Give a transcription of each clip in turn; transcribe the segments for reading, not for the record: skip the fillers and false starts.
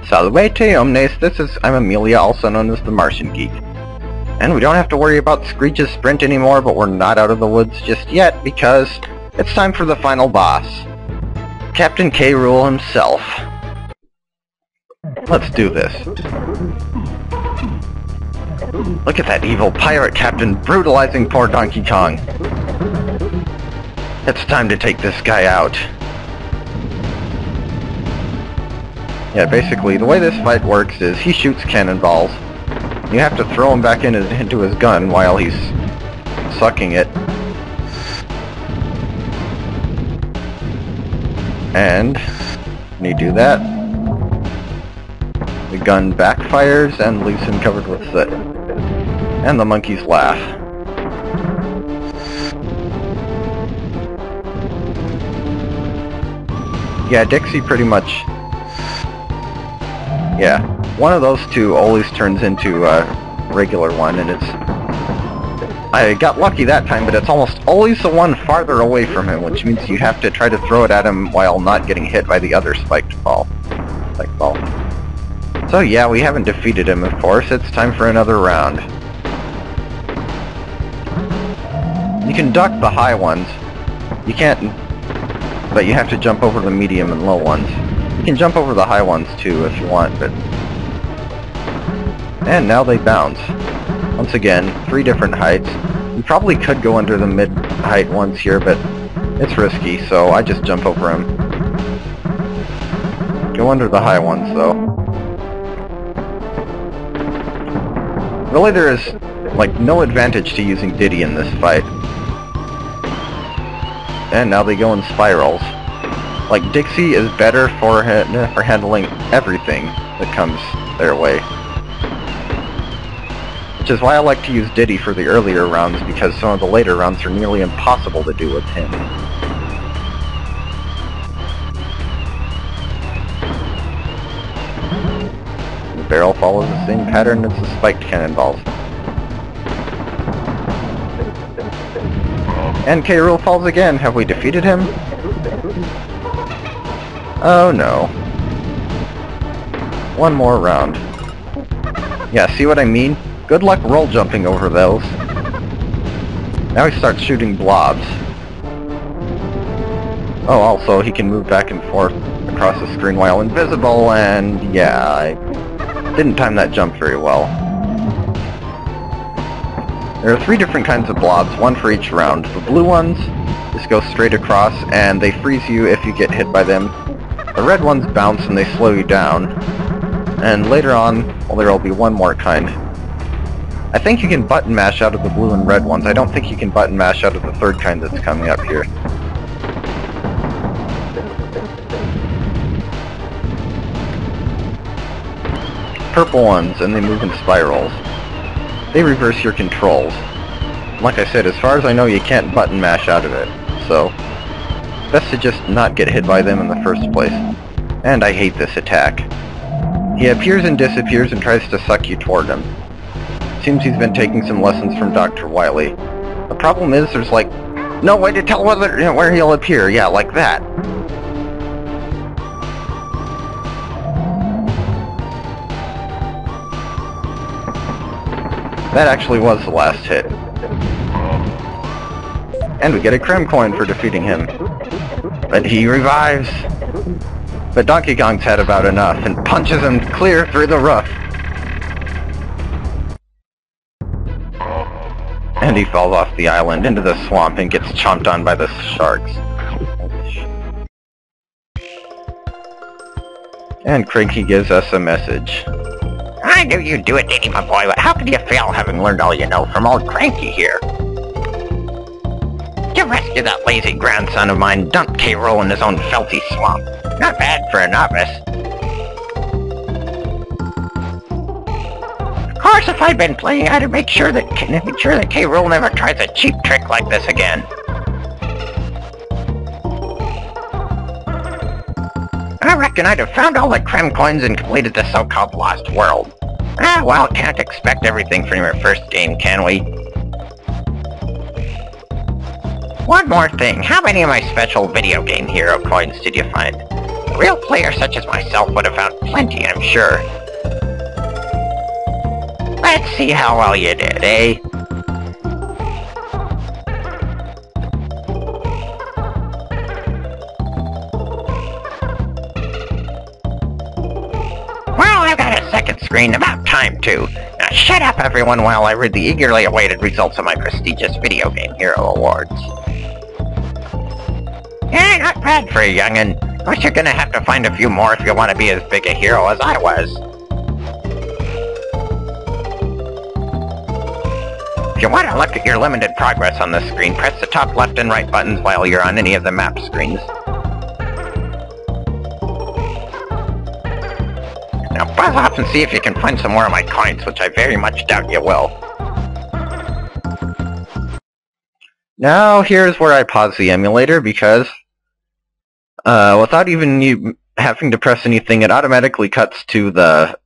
Salvete omnes, I'm Amelia, also known as TheMartianGeek. And we don't have to worry about Screech's sprint anymore, but we're not out of the woods just yet, because it's time for the final boss. Kaptain K. Rool himself. Let's do this. Look at that evil pirate captain brutalizing poor Donkey Kong. It's time to take this guy out. Yeah, basically, the way this fight works is he shoots cannonballs. You have to throw him back into his gun while he's sucking it. And when you do that, the gun backfires and leaves him covered with soot. And the monkeys laugh. Yeah, Dixie pretty much... Yeah, one of those two always turns into a regular one, and it's... I got lucky that time, but it's almost always the one farther away from him, which means you have to try to throw it at him while not getting hit by the other spiked ball. So yeah, we haven't defeated him, of course. It's time for another round. You can duck the high ones. You can't... But you have to jump over the medium and low ones. You can jump over the high ones too if you want, but... And now they bounce. Once again, 3 different heights. You probably could go under the mid-height ones here, but it's risky, so I just jump over them. Go under the high ones, though. Really, there is, like, no advantage to using Diddy in this fight. And now they go in spirals. Like, Dixie is better for handling everything that comes their way. Which is why I like to use Diddy for the earlier rounds, because some of the later rounds are nearly impossible to do with him. The barrel follows the same pattern as the spiked cannonballs. And K. Rool falls again. Have we defeated him? Oh no. One more round. Yeah, see what I mean? Good luck roll jumping over those. Now he starts shooting blobs. Oh, also, he can move back and forth across the screen while invisible, and yeah, I didn't time that jump very well. There are 3 different kinds of blobs, one for each round. The blue ones just go straight across, and they freeze you if you get hit by them. The red ones bounce and they slow you down. And later on, well, there will be one more kind. I think you can button mash out of the blue and red ones. I don't think you can button mash out of the third kind that's coming up here. Purple ones, and they move in spirals. They reverse your controls. Like I said, as far as I know, you can't button mash out of it, so best to just not get hit by them in the first place. And I hate this attack. He appears and disappears and tries to suck you toward him. Seems he's been taking some lessons from Dr. Wily. The problem is there's like no way to tell where he'll appear. Yeah, like that. That actually was the last hit. And we get a Creme coin for defeating him. But he revives. But Donkey Kong's had about enough and punches him clear through the roof. And he falls off the island into the swamp and gets chomped on by the sharks. And Cranky gives us a message. I knew you'd do it, Diddy, my boy, but how could you fail having learned all you know from old Cranky here? To rescue that lazy grandson of mine dumped K. Rool in his own filthy swamp. Not bad for a novice. Of course, if I'd been playing, I'd make sure that K. Rool never tries a cheap trick like this again. I reckon I'd have found all the Creme coins and completed the so-called Lost World. Ah, well, can't expect everything from your first game, can we? One more thing, how many of my special video game hero coins did you find? A real player such as myself would have found plenty, I'm sure. Let's see how well you did, eh? Well, I've got a second screen, about time too. Now shut up everyone while I read the eagerly awaited results of my prestigious Video Game Hero Awards. Yeah, not bad for a young'un. But you're gonna have to find a few more if you want to be as big a hero as I was. If you want to look at your limited progress on the screen, press the top left and right buttons while you're on any of the map screens. Now buzz off and see if you can find some more of my coins, which I very much doubt you will. Now here's where I pause the emulator because without even you having to press anything, it automatically cuts to the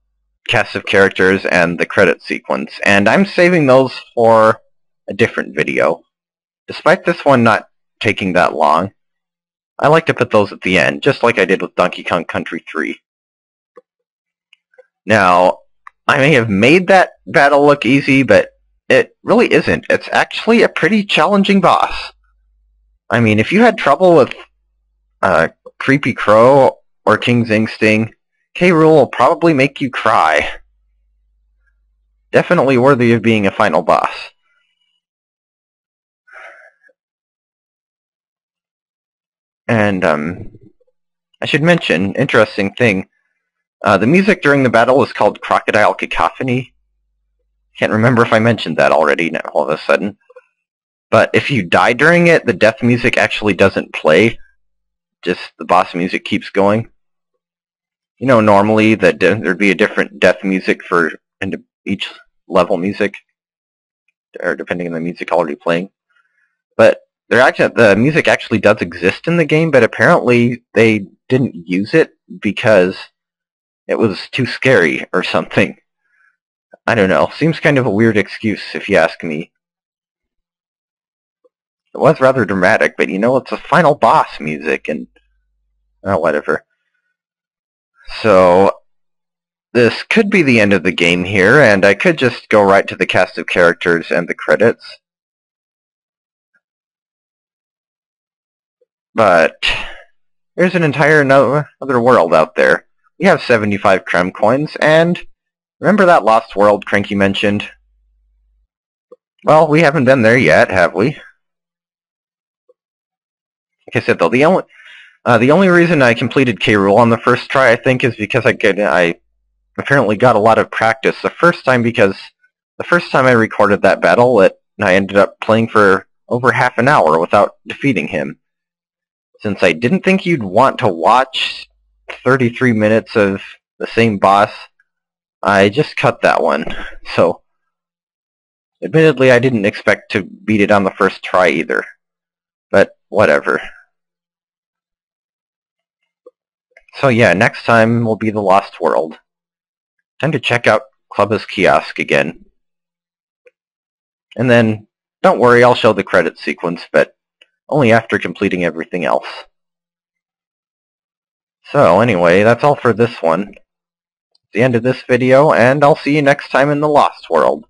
cast of characters and the credit sequence, and I'm saving those for a different video. Despite this one not taking that long, I like to put those at the end, just like I did with Donkey Kong Country 3. Now, I may have made that battle look easy, but it really isn't. It's actually a pretty challenging boss. I mean, if you had trouble with Creepy Crow or King Zing Sting, K. Rool will probably make you cry. Definitely worthy of being a final boss. And I should mention, interesting thing, the music during the battle is called Crocodile Cacophony. Can't remember if I mentioned that already now all of a sudden. But if you die during it, the death music actually doesn't play. Just the boss music keeps going. You know, normally there'd be a different death music for each level music, or depending on the music already playing. But the music actually does exist in the game, but apparently they didn't use it because it was too scary or something. I don't know. Seems kind of a weird excuse if you ask me. It was rather dramatic, but you know, it's a final boss music, and whatever. So, this could be the end of the game here, and I could just go right to the cast of characters and the credits. But there's an entire other world out there. We have 75 Krem coins, and remember that lost world Cranky mentioned? Well, we haven't been there yet, have we? Like I said, though, the only reason I completed K. Rool on the first try, I think, is because I apparently got a lot of practice the first time, because the first time I recorded that battle, I ended up playing for over half an hour without defeating him. Since I didn't think you'd want to watch 33 minutes of the same boss, I just cut that one. So, admittedly, I didn't expect to beat it on the first try either. But, whatever. So yeah, next time will be the Lost World. Time to check out Clubba's kiosk again. And then, don't worry, I'll show the credits sequence, but only after completing everything else. So anyway, that's all for this one. It's the end of this video, and I'll see you next time in the Lost World.